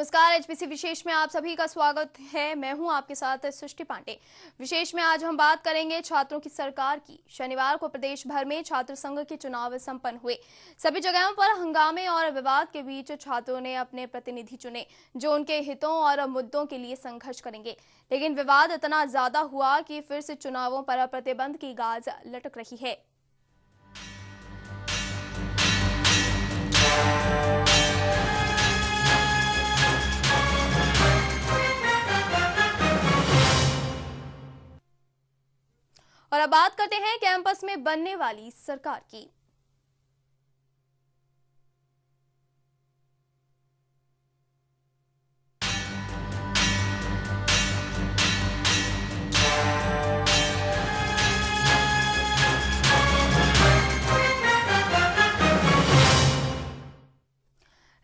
नमस्कार। एचपीसी विशेष में आप सभी का स्वागत है। मैं हूं आपके साथ सृष्टि पांडे। विशेष में आज हम बात करेंगे छात्रों की सरकार की। शनिवार को प्रदेश भर में छात्र संघ के चुनाव संपन्न हुए। सभी जगहों पर हंगामे और विवाद के बीच छात्रों ने अपने प्रतिनिधि चुने जो उनके हितों और मुद्दों के लिए संघर्ष करेंगे। लेकिन विवाद इतना ज्यादा हुआ कि फिर से चुनावों पर प्रतिबंध की गाज लटक रही है। और अब बात करते हैं कैंपस में बनने वाली सरकार की।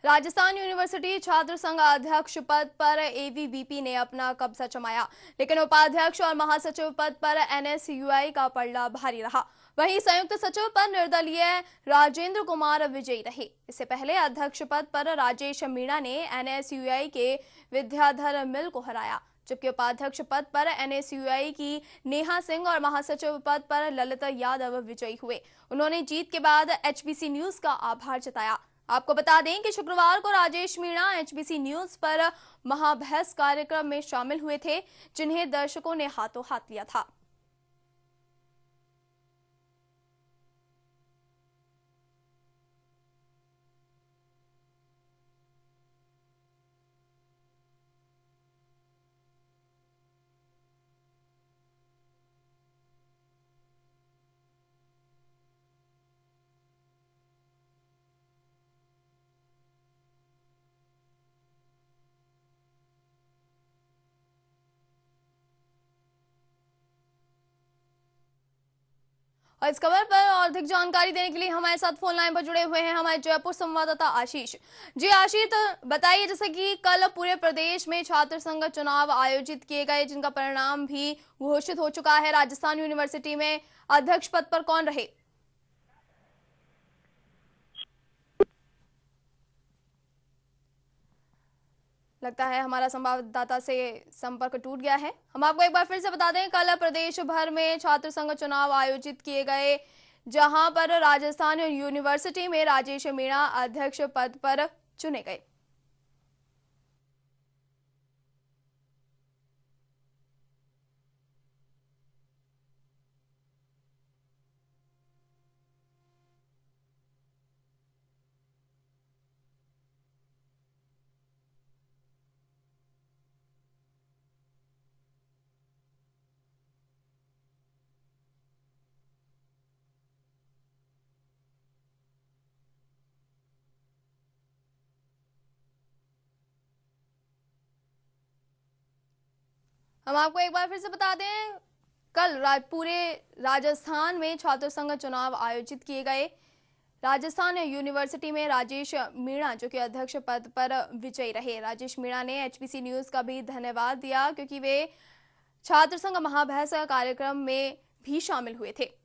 राजस्थान यूनिवर्सिटी छात्र संघ अध्यक्ष पद पर एवीवीपी ने अपना कब्जा जमाया, लेकिन उपाध्यक्ष और महासचिव पद पर एनएसयूआई का पलड़ा भारी रहा। वहीं संयुक्त सचिव पर निर्दलीय राजेंद्र कुमार विजयी रहे। इससे पहले अध्यक्ष पद पर राजेश मीणा ने एनएसयूआई के विद्याधर मिल को हराया, जबकि उपाध्यक्ष पद पर एनएसयूआई की नेहा सिंह और महासचिव पद पर ललित यादव विजयी हुए। उन्होंने जीत के बाद एचबीसी न्यूज का आभार जताया। आपको बता दें कि शुक्रवार को राजेश मीणा एचबीसी न्यूज पर महाबहस कार्यक्रम में शामिल हुए थे, जिन्हें दर्शकों ने हाथों हाथ लिया था। और इस खबर पर और अधिक जानकारी देने के लिए हमारे साथ फोन लाइन पर जुड़े हुए हैं हमारे जयपुर संवाददाता आशीष जी। आशीष, तो बताइए, जैसे कि कल पूरे प्रदेश में छात्र संघ चुनाव आयोजित किए गए, जिनका परिणाम भी घोषित हो चुका है। राजस्थान यूनिवर्सिटी में अध्यक्ष पद पर कौन रहे? लगता है हमारा संवाददाता से संपर्क टूट गया है। हम आपको एक बार फिर से बता दें, कल प्रदेश भर में छात्र संघ चुनाव आयोजित किए गए, जहां पर राजस्थान यूनिवर्सिटी में राजेश मीणा अध्यक्ष पद पर चुने गए। हम आपको एक बार फिर से बता दें, कल पूरे राजस्थान में छात्र संघ चुनाव आयोजित किए गए। राजस्थान यूनिवर्सिटी में राजेश मीणा जो कि अध्यक्ष पद पर विजयी रहे। राजेश मीणा ने एचपीसी न्यूज का भी धन्यवाद दिया, क्योंकि वे छात्र संघ महाबहस कार्यक्रम में भी शामिल हुए थे।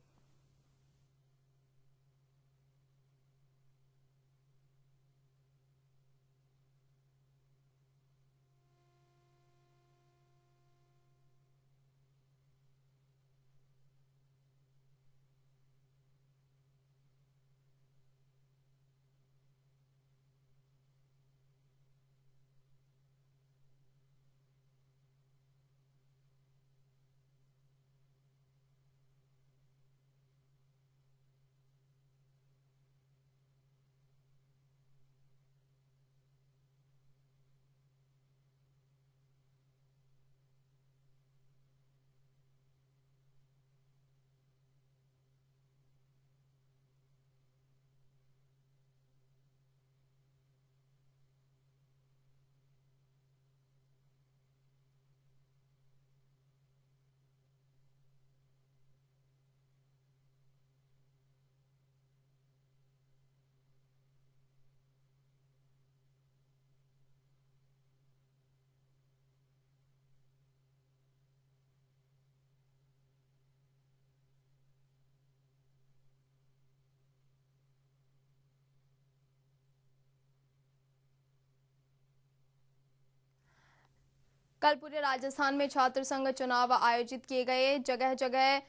कल पूरे राजस्थान में छात्र संघ चुनाव आयोजित किए गए। जगह जगह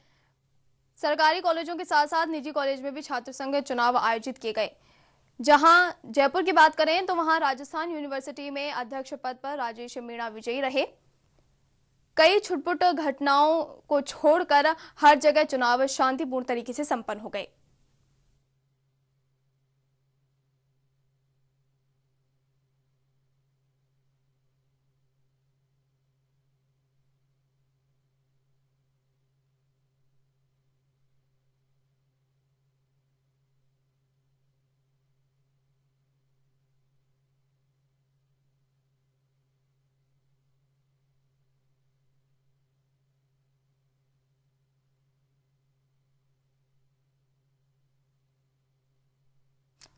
सरकारी कॉलेजों के साथ साथ निजी कॉलेज में भी छात्र संघ चुनाव आयोजित किए गए। जहां जयपुर की बात करें तो वहां राजस्थान यूनिवर्सिटी में अध्यक्ष पद पर राजेश मीणा विजयी रहे। कई छुटपुट घटनाओं को छोड़कर हर जगह चुनाव शांतिपूर्ण तरीके से संपन्न हो गए।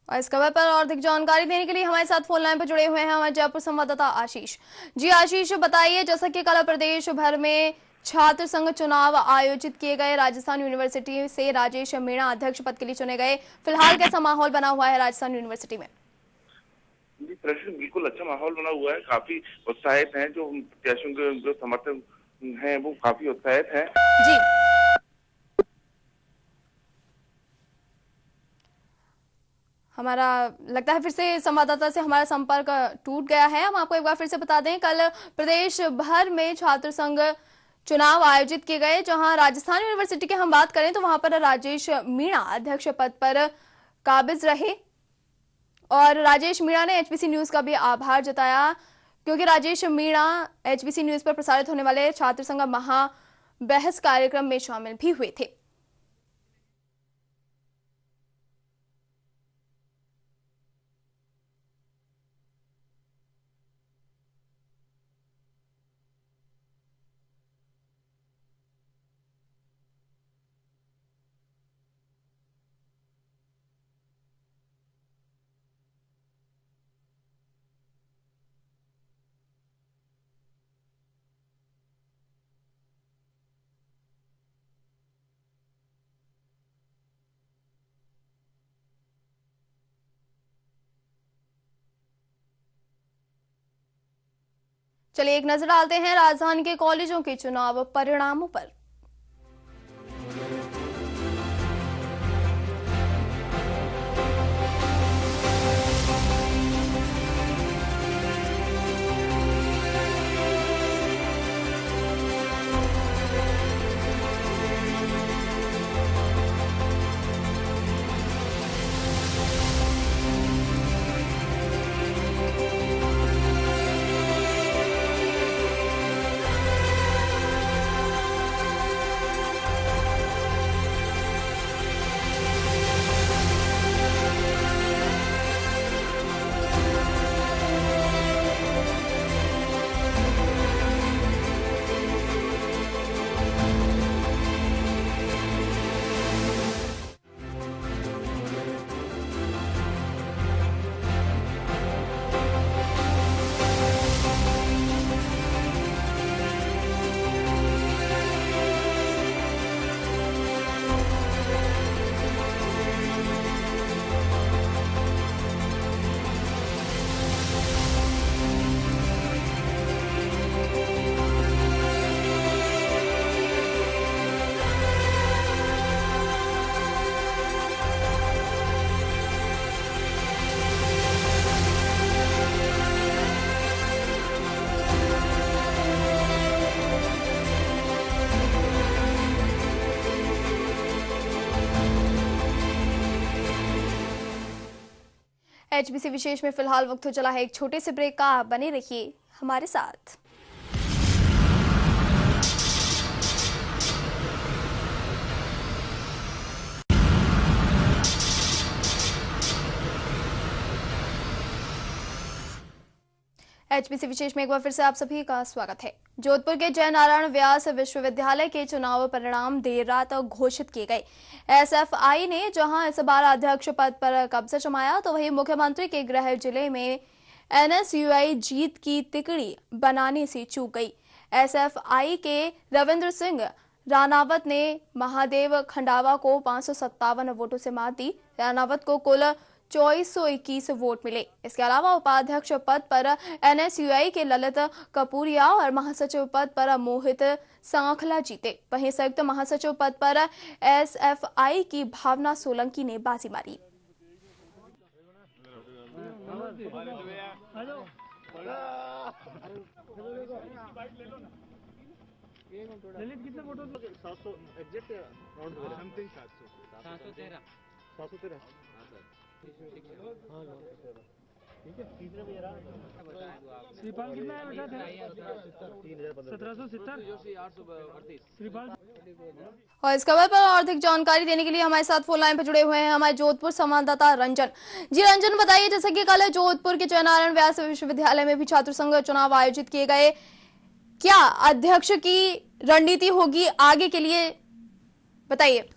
और इस खबर पर और अधिक जानकारी देने के लिए हमारे साथ फोन लाइन पर जुड़े हुए हैं हमारे जयपुर संवाददाता आशीष जी। आशीष, बताइए, जैसा कि कल प्रदेश भर में छात्र संघ चुनाव आयोजित किए गए, राजस्थान यूनिवर्सिटी से राजेश मीणा अध्यक्ष पद के लिए चुने गए। फिलहाल कैसा माहौल बना हुआ है राजस्थान यूनिवर्सिटी में? जी, प्रश्न बिल्कुल अच्छा माहौल बना हुआ है। काफी उत्साहित हैं जो प्रत्याशियों के जो समर्थक हैं वो काफी उत्साहित हैं जी। हमारा लगता है फिर से संवाददाता से हमारा संपर्क टूट गया है। हम आपको एक बार फिर से बता दें, कल प्रदेश भर में छात्र संघ चुनाव आयोजित किए गए। जहां राजस्थान यूनिवर्सिटी की हम बात करें तो वहां पर राजेश मीणा अध्यक्ष पद पर काबिज रहे और राजेश मीणा ने एचपीसी न्यूज का भी आभार जताया, क्योंकि राजेश मीणा एचपीसी न्यूज पर प्रसारित होने वाले छात्र संघ महाबहस कार्यक्रम में शामिल भी हुए थे। चलिए एक नजर डालते हैं राजधानी के कॉलेजों के चुनाव परिणामों पर। एचबीसी विशेष में फिलहाल वक्त हो चला है एक छोटे से ब्रेक का। बने रहिए हमारे साथ। एचबीसी विशेष में एक बार फिर से आप सभी का स्वागत है। जोधपुर के जय नारायण व्यास विश्वविद्यालय के चुनाव परिणाम देर रात घोषित किए गए। एसएफआई ने जहां इस बार अध्यक्ष पद पर कब्जा जमाया, तो वहीं मुख्यमंत्री के गृह जिले में एनएसयूआई जीत की तिकड़ी बनाने से चूक गई। एसएफआई के रविंद्र सिंह रानावत ने महादेव खंडावा को 557 वोटों से मात दी। रानावत को कुल 2421 वोट मिले। इसके अलावा उपाध्यक्ष पद पर एनएसयूआई के ललित कपूरिया और महासचिव पद पर मोहित सांखला जीते। वहीं संयुक्त महासचिव पद पर एसएफआई की भावना सोलंकी ने बाजी मारी। ललित कितने वोट 700 एग्जैक्ट काउंट करें समथिंग 713 713 हां सर हां ठीक है तीसरे में जरा श्रीपाल कितना है बेटा 1770 जोशी 838 श्रीपाल। और इस खबर पर और अधिक जानकारी देने के लिए हमारे साथ फोन लाइन पर जुड़े हुए हैं हमारे जोधपुर संवाददाता रंजन जी। रंजन, बताइए, जैसे कि कल जोधपुर के जयनारायण व्यास विश्वविद्यालय में भी छात्र संघ चुनाव आयोजित किए गए, क्या अध्यक्ष की रणनीति होगी आगे के लिए, बताइए।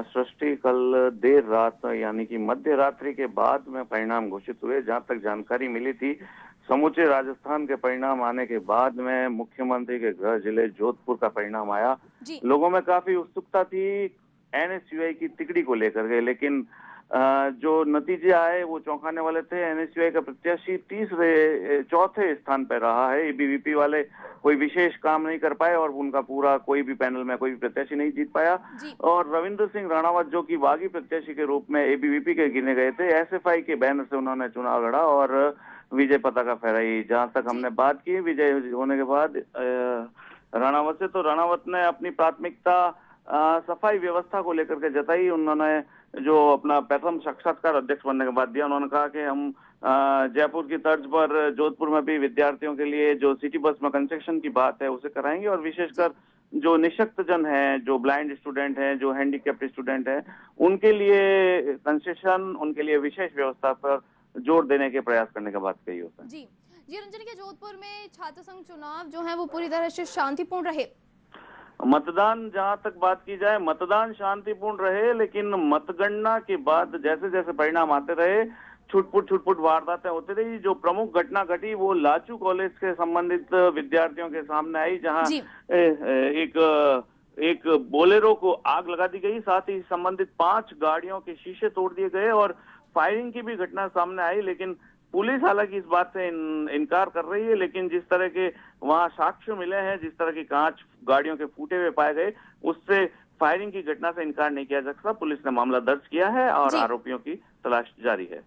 सृष्टि, कल देर रात यानी कि मध्य रात्रि के बाद में परिणाम घोषित हुए। जहां तक जानकारी मिली थी, समूचे राजस्थान के परिणाम आने के बाद में मुख्यमंत्री के गृह जिले जोधपुर का परिणाम आया। लोगों में काफी उत्सुकता थी एनएसयूआई की तिकड़ी को लेकर के, लेकिन जो नतीजे आए वो चौंकाने वाले थे। एनएसयूआई का प्रत्याशी चौथे स्थान पर रहा है। एबीवीपी वाले कोई विशेष काम नहीं कर पाए और उनका पूरा कोई भी पैनल में कोई भी प्रत्याशी नहीं जीत पाया। और रविंद्र सिंह राणावत, जो कि बागी प्रत्याशी के रूप में एबीवीपी के गिने गए थे, एसएफआई के बैनर से उन्होंने चुनाव लड़ा और विजय पताका फहराई। जहां तक हमने बात की विजय होने के बाद राणावत से, तो राणावत ने अपनी प्राथमिकता सफाई व्यवस्था को लेकर के जताई। उन्होंने जो अपना प्रथम साक्षात्कार अध्यक्ष बनने के बाद दिया, उन्होंने कहा कि हम जयपुर की तर्ज पर जोधपुर में भी विद्यार्थियों के लिए जो सिटी बस में कंसेशन की बात है उसे कराएंगे और विशेषकर जो निशक्त जन है, जो ब्लाइंड स्टूडेंट हैं, जो हैंडीकैप्ड स्टूडेंट हैं, उनके लिए कंसेशन, उनके लिए विशेष व्यवस्था पर जोर देने के प्रयास करने की बात कही होता है। जी रंजन, के जोधपुर में छात्र संघ चुनाव जो है वो पूरी तरह से शांतिपूर्ण रहे। मतदान, जहां तक बात की जाए, मतदान शांतिपूर्ण रहे, लेकिन मतगणना के बाद जैसे जैसे परिणाम आते रहे, छुटपुट वारदातें होती रही। जो प्रमुख घटना घटी वो लाचू कॉलेज के संबंधित विद्यार्थियों के सामने आई, जहां एक बोलेरो को आग लगा दी गई, साथ ही संबंधित 5 गाड़ियों के शीशे तोड़ दिए गए और फायरिंग की भी घटना सामने आई। लेकिन पुलिस हालांकि इस बात से इनकार कर रही है, लेकिन जिस तरह के वहां साक्ष्य मिले हैं, जिस तरह की कांच गाड़ियों के फूटे हुए पाए गए, उससे फायरिंग की घटना से इनकार नहीं किया जा सकता। पुलिस ने मामला दर्ज किया है और आरोपियों की तलाश जारी है।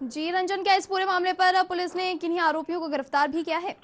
जी रंजन, क्या इस पूरे मामले पर पुलिस ने किन्हीं आरोपियों को गिरफ्तार भी किया है?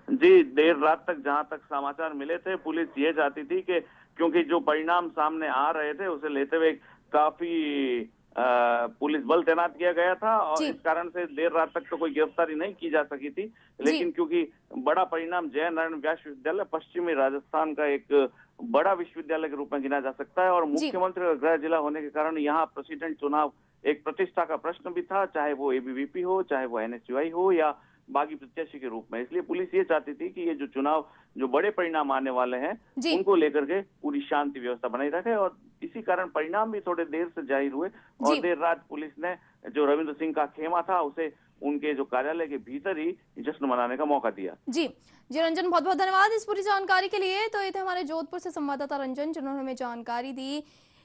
जी, देर रात तक जहां तक समाचार मिले थे, पुलिस ये चाहती थी कि क्योंकि जो परिणाम सामने आ रहे थे उसे लेते हुए काफी पुलिस बल तैनात किया गया था और इस कारण से देर रात तक तो कोई गिरफ्तारी नहीं की जा सकी थी। लेकिन क्योंकि बड़ा परिणाम जयनारायण व्यास विश्वविद्यालय पश्चिमी राजस्थान का एक बड़ा विश्वविद्यालय के रूप में गिना जा सकता है और मुख्यमंत्री का गृह जिला होने के कारण यहाँ प्रेसिडेंट चुनाव एक प्रतिष्ठा का प्रश्न भी था, चाहे वो एबीवीपी हो, चाहे वो एनएसयूआई हो या बागी प्रत्याशी के रूप में। इसलिए पुलिस ये चाहती थी कि ये जो चुनाव, जो बड़े परिणाम आने वाले हैं, उनको लेकर के पूरी शांति व्यवस्था बनाई रखे और इसी कारण परिणाम भी थोड़े देर से जाहिर हुए और देर रात पुलिस ने जो रविंद्र सिंह का खेमा था उसे उनके जो कार्यालय के भीतर ही जश्न मनाने का मौका दिया। जी रंजन, बहुत बहुत धन्यवाद इस पूरी जानकारी के लिए। तो ये थे हमारे जोधपुर से संवाददाता रंजन, जिन्होंने हमें जानकारी दी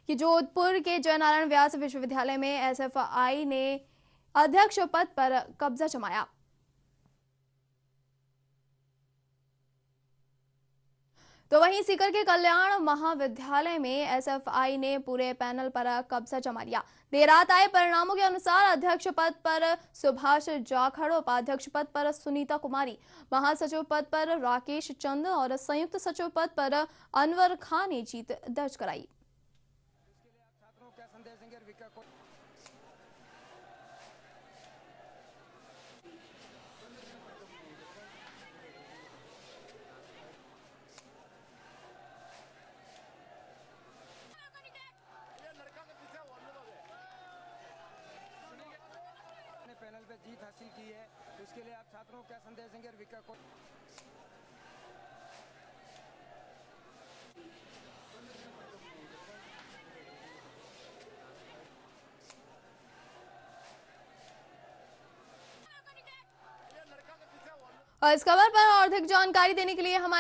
कि जोधपुर के जयनारायण व्यास विश्वविद्यालय में एसएफआई ने अध्यक्ष पद पर कब्जा जमाया। तो वहीं सीकर के कल्याण महाविद्यालय में एसएफआई ने पूरे पैनल पर कब्जा जमा लिया। देर रात आए परिणामों के अनुसार अध्यक्ष पद पर सुभाष जाखड़, उपाध्यक्ष पद पर सुनीता कुमारी, महासचिव पद पर राकेश चंद और संयुक्त सचिव पद पर अनवर खान ने जीत दर्ज कराई। पैनल पे जीत हासिल की है, उसके लिए आप छात्रों को क्या संदेश देंगे? और विका को और इस खबर पर और अधिक जानकारी देने के लिए हमारे